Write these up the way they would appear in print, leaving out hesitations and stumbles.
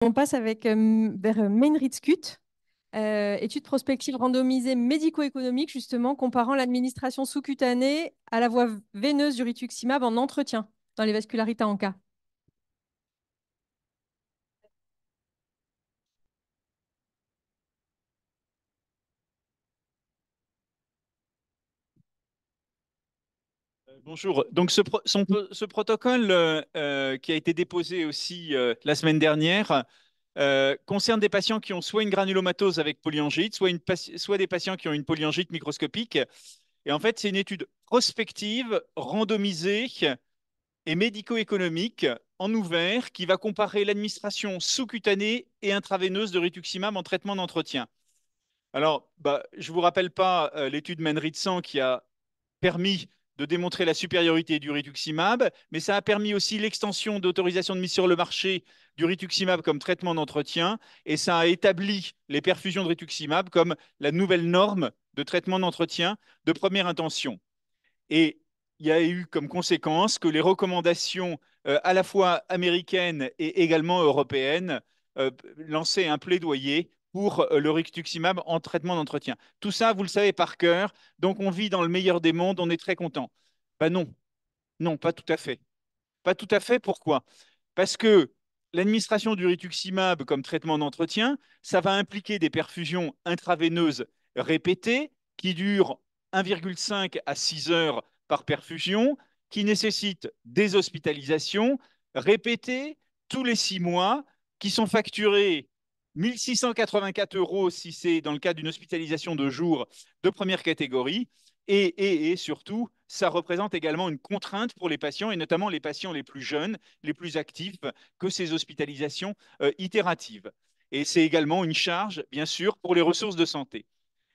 On passe vers Main-Ritz-Cut, étude prospective randomisée médico-économique, justement, comparant l'administration sous-cutanée à la voie veineuse du rituximab en entretien dans les vascularites en cas. Bonjour. Donc ce protocole qui a été déposé aussi la semaine dernière concerne des patients qui ont soit une granulomatose avec polyangite, soit des patients qui ont une polyangite microscopique. Et en fait, c'est une étude prospective, randomisée et médico-économique en ouvert qui va comparer l'administration sous-cutanée et intraveineuse de rituximab en traitement d'entretien. Alors, je ne vous rappelle pas l'étude Manritsan qui a permis de démontrer la supériorité du rituximab, mais ça a permis aussi l'extension d'autorisation de mise sur le marché du rituximab comme traitement d'entretien, et ça a établi les perfusions de rituximab comme la nouvelle norme de traitement d'entretien de première intention. Et il y a eu comme conséquence que les recommandations à la fois américaines et également européennes lançaient un plaidoyer pour le rituximab en traitement d'entretien. Tout ça, vous le savez par cœur, donc on vit dans le meilleur des mondes, on est très content. Ben non, non, pas tout à fait. Pas tout à fait, pourquoi? Parce que l'administration du rituximab comme traitement d'entretien, ça va impliquer des perfusions intraveineuses répétées qui durent 1,5 à 6 heures par perfusion, qui nécessitent des hospitalisations répétées tous les 6 mois, qui sont facturées 1684 euros si c'est dans le cas d'une hospitalisation de jour de première catégorie. Et surtout, ça représente également une contrainte pour les patients, et notamment les patients les plus jeunes, les plus actifs, que ces hospitalisations itératives. Et c'est également une charge, bien sûr, pour les ressources de santé.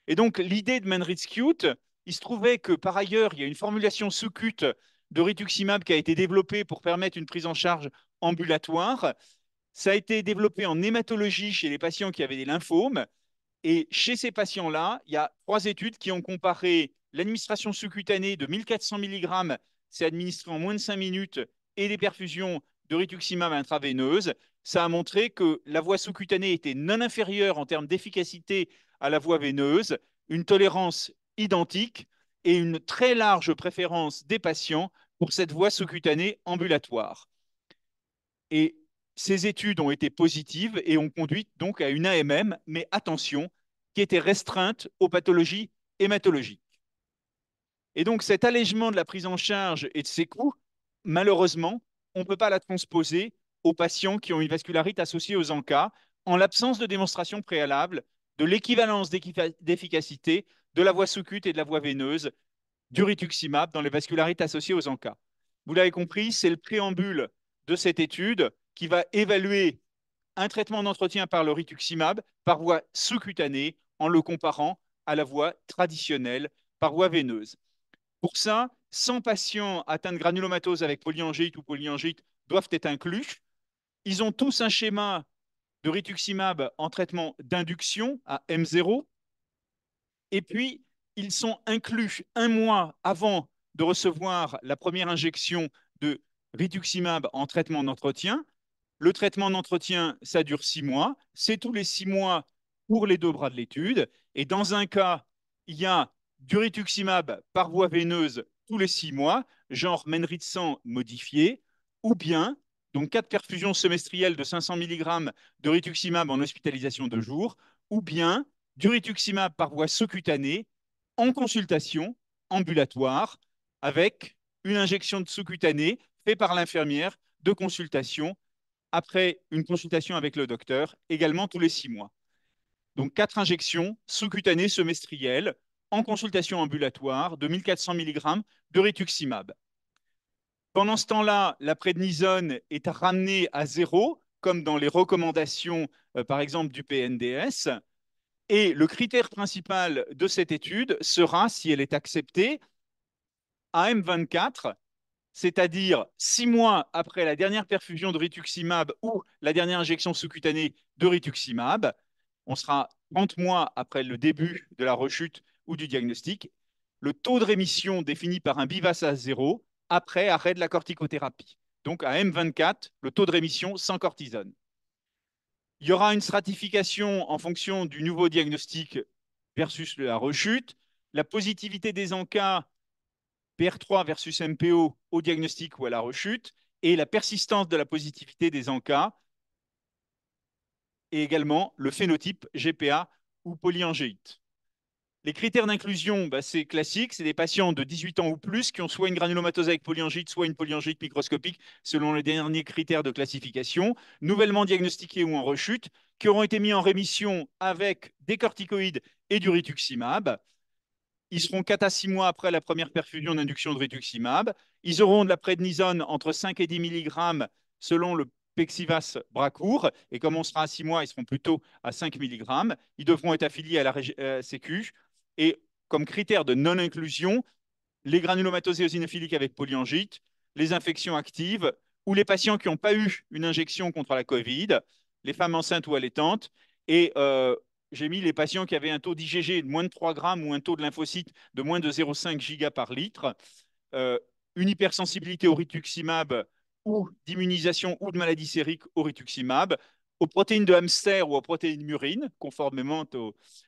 Et donc, l'idée de ManRitzCute, il se trouvait que par ailleurs, il y a une formulation sous-cute de rituximab qui a été développée pour permettre une prise en charge ambulatoire. Ça a été développé en hématologie chez les patients qui avaient des lymphomes. Et chez ces patients-là, il y a 3 études qui ont comparé l'administration sous-cutanée de 1400 mg, c'est administré en moins de 5 minutes, et des perfusions de rituximab intraveineuse. Ça a montré que la voie sous-cutanée était non inférieure en termes d'efficacité à la voie veineuse, une tolérance identique et une très large préférence des patients pour cette voie sous-cutanée ambulatoire. Et ces études ont été positives et ont conduit donc à une AMM, mais attention, qui était restreinte aux pathologies hématologiques. Et donc cet allègement de la prise en charge et de ses coûts, malheureusement, on ne peut pas la transposer aux patients qui ont une vascularite associée aux ANCA en l'absence de démonstration préalable de l'équivalence d'efficacité de la voie sous-cute et de la voie veineuse du rituximab dans les vascularites associées aux ANCA. Vous l'avez compris, c'est le préambule de cette étude qui va évaluer un traitement d'entretien par le rituximab par voie sous-cutanée en le comparant à la voie traditionnelle par voie veineuse. Pour ça, 100 patients atteints de granulomatose avec polyangite ou polyangite doivent être inclus. Ils ont tous un schéma de rituximab en traitement d'induction à M0. Et puis, ils sont inclus un mois avant de recevoir la première injection de rituximab en traitement d'entretien. Le traitement d'entretien, ça dure 6 mois. C'est tous les 6 mois pour les 2 bras de l'étude. Et dans un cas, il y a du rituximab par voie veineuse tous les 6 mois, genre Menritsan modifié, ou bien, donc 4 perfusions semestrielles de 500 mg de rituximab en hospitalisation de jour, ou bien du rituximab par voie sous-cutanée en consultation ambulatoire avec une injection de sous-cutanée faite par l'infirmière de consultation après une consultation avec le docteur, également tous les 6 mois. Donc 4 injections sous-cutanées semestrielles en consultation ambulatoire de 1400 mg de rituximab. Pendant ce temps-là, la prednisone est ramenée à zéro, comme dans les recommandations, par exemple, du PNDS. Et le critère principal de cette étude sera, si elle est acceptée, AM24, c'est-à-dire 6 mois après la dernière perfusion de rituximab ou la dernière injection sous-cutanée de rituximab. On sera 30 mois après le début de la rechute ou du diagnostic. Le taux de rémission défini par un BIVAS à zéro après arrêt de la corticothérapie. Donc à M24, le taux de rémission sans cortisone. Il y aura une stratification en fonction du nouveau diagnostic versus la rechute. La positivité des encas PR3 versus MPO au diagnostic ou à la rechute, et la persistance de la positivité des encas, et également le phénotype GPA ou polyangéite. Les critères d'inclusion, bah, c'est classique, c'est des patients de 18 ans ou plus qui ont soit une granulomatose avec polyangite, soit une polyangite microscopique, selon les derniers critères de classification, nouvellement diagnostiqués ou en rechute, qui auront été mis en rémission avec des corticoïdes et du rituximab. Ils seront 4 à 6 mois après la première perfusion d'induction de rituximab. Ils auront de la prednisone entre 5 et 10 mg selon le Pexivas bras court. Et comme on sera à 6 mois, ils seront plutôt à 5 mg. Ils devront être affiliés à la Sécu. Et comme critère de non-inclusion, les granulomatoses éosinophiliques avec polyangite, les infections actives ou les patients qui n'ont pas eu une injection contre la Covid, les femmes enceintes ou allaitantes. Et j'ai mis les patients qui avaient un taux d'IgG de moins de 3 grammes ou un taux de lymphocytes de moins de 0,5 giga par litre, euh, une hypersensibilité au rituximab ou d'immunisation ou de maladie sérique au rituximab, aux protéines de hamster ou aux protéines murines, conformément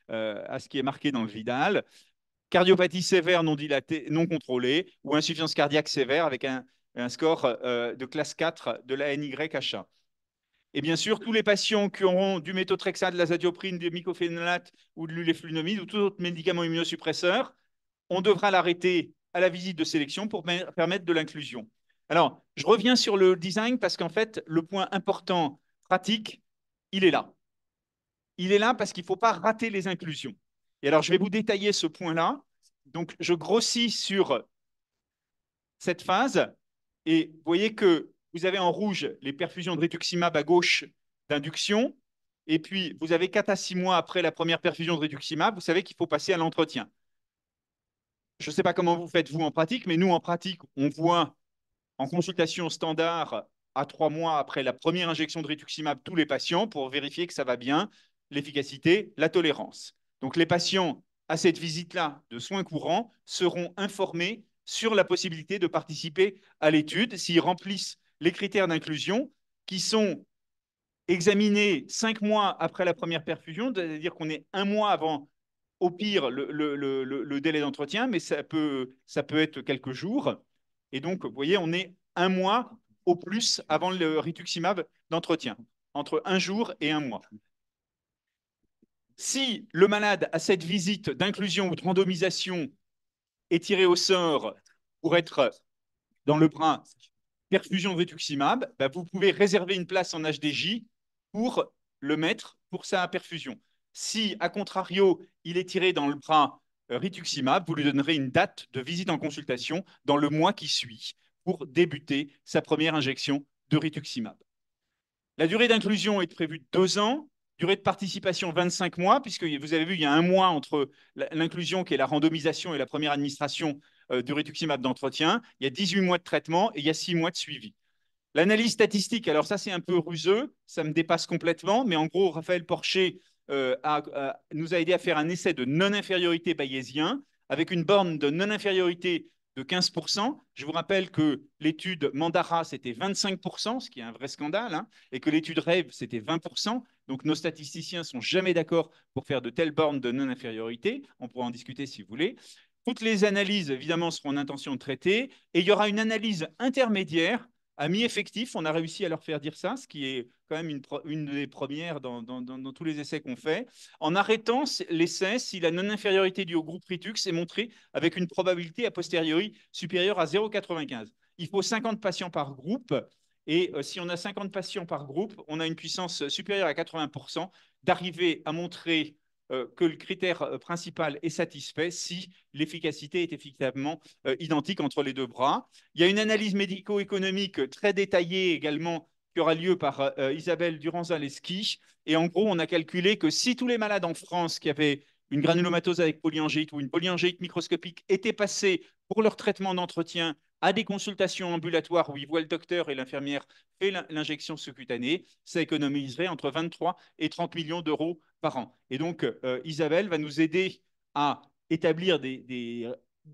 à ce qui est marqué dans le Vidal, cardiopathie sévère non dilatée, non contrôlée, ou insuffisance cardiaque sévère avec un score de classe 4 de la NYHA. Et bien sûr, tous les patients qui auront du méthotrexate, de l'azatioprine, du mycophénolate ou de l'uleflunomide ou tout autre médicament immunosuppresseur, on devra l'arrêter à la visite de sélection pour permettre de l'inclusion. Alors, je reviens sur le design parce qu'en fait, le point important pratique, il est là. Il est là parce qu'il ne faut pas rater les inclusions. Et alors, je vais vous détailler ce point-là. Donc, je grossis sur cette phase et vous voyez que vous avez en rouge les perfusions de rituximab à gauche d'induction. Et puis, vous avez 4 à 6 mois après la première perfusion de rituximab, vous savez qu'il faut passer à l'entretien. Je ne sais pas comment vous faites, vous, en pratique, mais nous, en pratique, on voit en consultation standard à 3 mois après la première injection de rituximab tous les patients pour vérifier que ça va bien, l'efficacité, la tolérance. Donc les patients à cette visite-là de soins courants seront informés sur la possibilité de participer à l'étude s'ils remplissent les critères d'inclusion qui sont examinés 5 mois après la première perfusion, c'est-à-dire qu'on est un mois avant au pire le délai d'entretien, mais ça peut être quelques jours. Et donc, vous voyez, on est un mois au plus avant le rituximab d'entretien, entre un jour et un mois. Si le malade à cette visite d'inclusion ou de randomisation est tiré au sort pour être dans le bras perfusion de rituximab, bah, vous pouvez réserver une place en HDJ pour le mettre pour sa perfusion. Si, à contrario, il est tiré dans le bras rituximab, vous lui donnerez une date de visite en consultation dans le mois qui suit pour débuter sa première injection de rituximab. La durée d'inclusion est prévue de 2 ans, durée de participation 25 mois, puisque vous avez vu, il y a un mois entre l'inclusion qui est la randomisation et la première administration du rituximab d'entretien. Il y a 18 mois de traitement et il y a 6 mois de suivi. L'analyse statistique, alors ça c'est un peu ruseux, ça me dépasse complètement, mais en gros, Raphaël Porcher nous a aidé à faire un essai de non-infériorité bayésien avec une borne de non-infériorité de 15%. Je vous rappelle que l'étude Mandara, c'était 25%, ce qui est un vrai scandale, hein, et que l'étude REVE, c'était 20%. Donc nos statisticiens ne sont jamais d'accord pour faire de telles bornes de non-infériorité. On pourra en discuter si vous voulez. Toutes les analyses, évidemment, seront en intention de traiter, et il y aura une analyse intermédiaire à mi-effectif, on a réussi à leur faire dire ça, ce qui est quand même une des premières dans tous les essais qu'on fait, en arrêtant l'essai si la non-infériorité due au groupe Ritux est montrée avec une probabilité a posteriori supérieure à 0,95. Il faut 50 patients par groupe, et si on a 50 patients par groupe, on a une puissance supérieure à 80% d'arriver à montrer que le critère principal est satisfait si l'efficacité est effectivement identique entre les deux bras. Il y a une analyse médico-économique très détaillée également qui aura lieu par Isabelle Durand-Zaleski. Et en gros, on a calculé que si tous les malades en France qui avaient une granulomatose avec polyangite ou une polyangite microscopique étaient passés pour leur traitement d'entretien à des consultations ambulatoires où ils voient le docteur et l'infirmière fait l'injection sous-cutanée, ça économiserait entre 23 et 30 millions d'euros par an. Et donc, Isabelle va nous aider à établir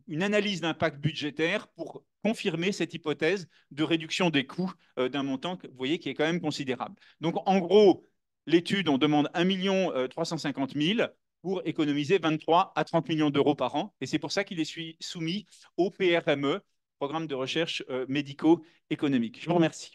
une analyse d'impact budgétaire pour confirmer cette hypothèse de réduction des coûts d'un montant, vous voyez, qui est quand même considérable. Donc, en gros, L'étude, on demande 1 350 000 pour économiser 23 à 30 millions d'euros par an. Et c'est pour ça qu'il est soumis au PRME, Programme de recherche médico-économique. Je vous remercie.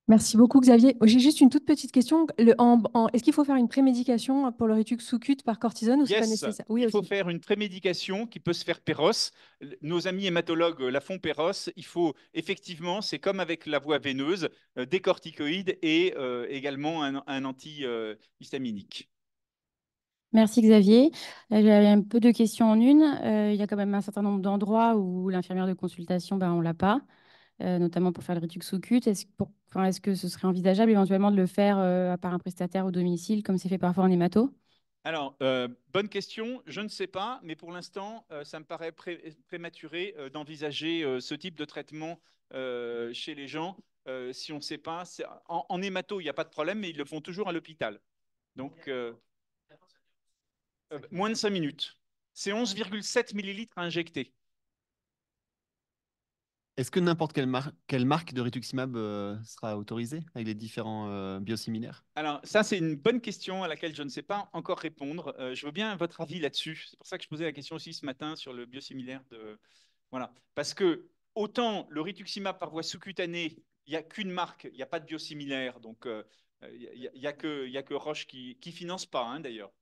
Merci beaucoup, Xavier. J'ai juste une toute petite question. Est-ce qu'il faut faire une prémédication pour le Ritux sous-cute par cortisone ou c'est pas Yes, nécessaire? Oui, il faut aussi. faire une prémédication qui peut se faire péros. Nos amis hématologues la font péros. Il faut effectivement, c'est comme avec la voie veineuse, des corticoïdes et également un antihistaminique. Merci Xavier. J'avais un peu de questions en une. Il y a quand même un certain nombre d'endroits où l'infirmière de consultation, ben, on ne l'a pas, notamment pour faire le Ritux sous-cute. Est-ce que ce serait envisageable éventuellement de le faire par un prestataire au domicile, comme c'est fait parfois en hémato? Alors, bonne question. Je ne sais pas, mais pour l'instant, ça me paraît prématuré d'envisager ce type de traitement chez les gens. Si on ne sait pas, en hémato, il n'y a pas de problème, mais ils le font toujours à l'hôpital. Donc, moins de 5 minutes. C'est 11,7 millilitres à injecter. Est-ce que n'importe quelle marque de rituximab sera autorisée avec les différents biosimilaires? Alors, ça, c'est une bonne question à laquelle je ne sais pas encore répondre. Je veux bien votre avis là-dessus. C'est pour ça que je posais la question aussi ce matin sur le biosimilaire de. Voilà. Parce que autant le rituximab par voie sous-cutanée, il n'y a qu'une marque, il n'y a pas de biosimilaire. Donc, il n'y a que Roche qui ne finance pas, hein, d'ailleurs,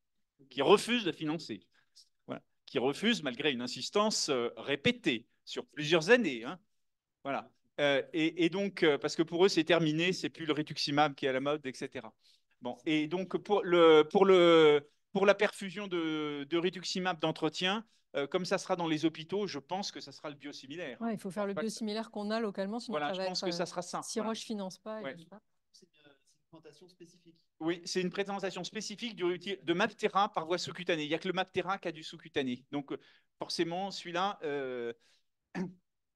qui refuse de financer. Voilà. Qui refuse malgré une insistance répétée sur plusieurs années, hein. Voilà. Et donc, parce que pour eux, c'est terminé, c'est plus le rituximab qui est à la mode, etc. Bon, et donc, pour la perfusion de rituximab d'entretien, comme ça sera dans les hôpitaux, je pense que ça sera le biosimilaire. Ouais, il faut faire le biosimilaire qu'on a localement, sinon Voilà, ça je va pense être, que ça sera ça. si Voilà. Roche ne finance pas. Ouais. C'est une présentation spécifique. Oui, c'est une présentation spécifique de Maptera par voie sous-cutanée. Il n'y a que le Maptera qui a du sous-cutané. Donc, forcément, celui-là.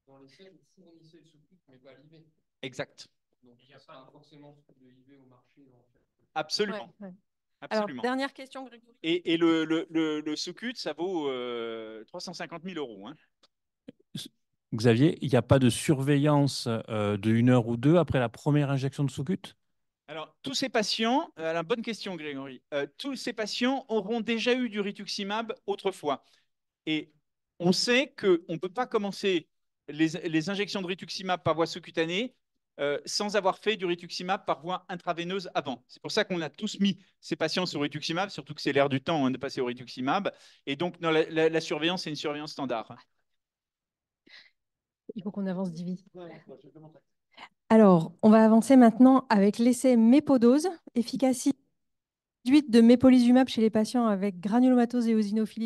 Dans les faits, vous fournissez le sous-cut, mais pas l'IV. Exact. Donc, il n'y a pas forcément de IV au marché, en fait. Absolument. Ouais, ouais. Alors, Absolument. dernière question, Grégory. Et le sous-cut, ça vaut 350 000 euros, hein. Xavier, il n'y a pas de surveillance de 1 heure ou deux après la première injection de sous-cut? Alors, tous ces patients, la bonne question, Grégory, tous ces patients auront déjà eu du rituximab autrefois. Et on sait qu'on ne peut pas commencer les injections de rituximab par voie sous-cutanée sans avoir fait du rituximab par voie intraveineuse avant. C'est pour ça qu'on a tous mis ces patients sur rituximab, surtout que c'est l'air du temps, hein, de passer au rituximab. Et donc, non, la surveillance, c'est une surveillance standard, hein. Il faut qu'on avance vite. Alors, on va avancer maintenant avec l'essai Mépodose, efficacité réduite de mépolizumab chez les patients avec granulomatose et eosinophilie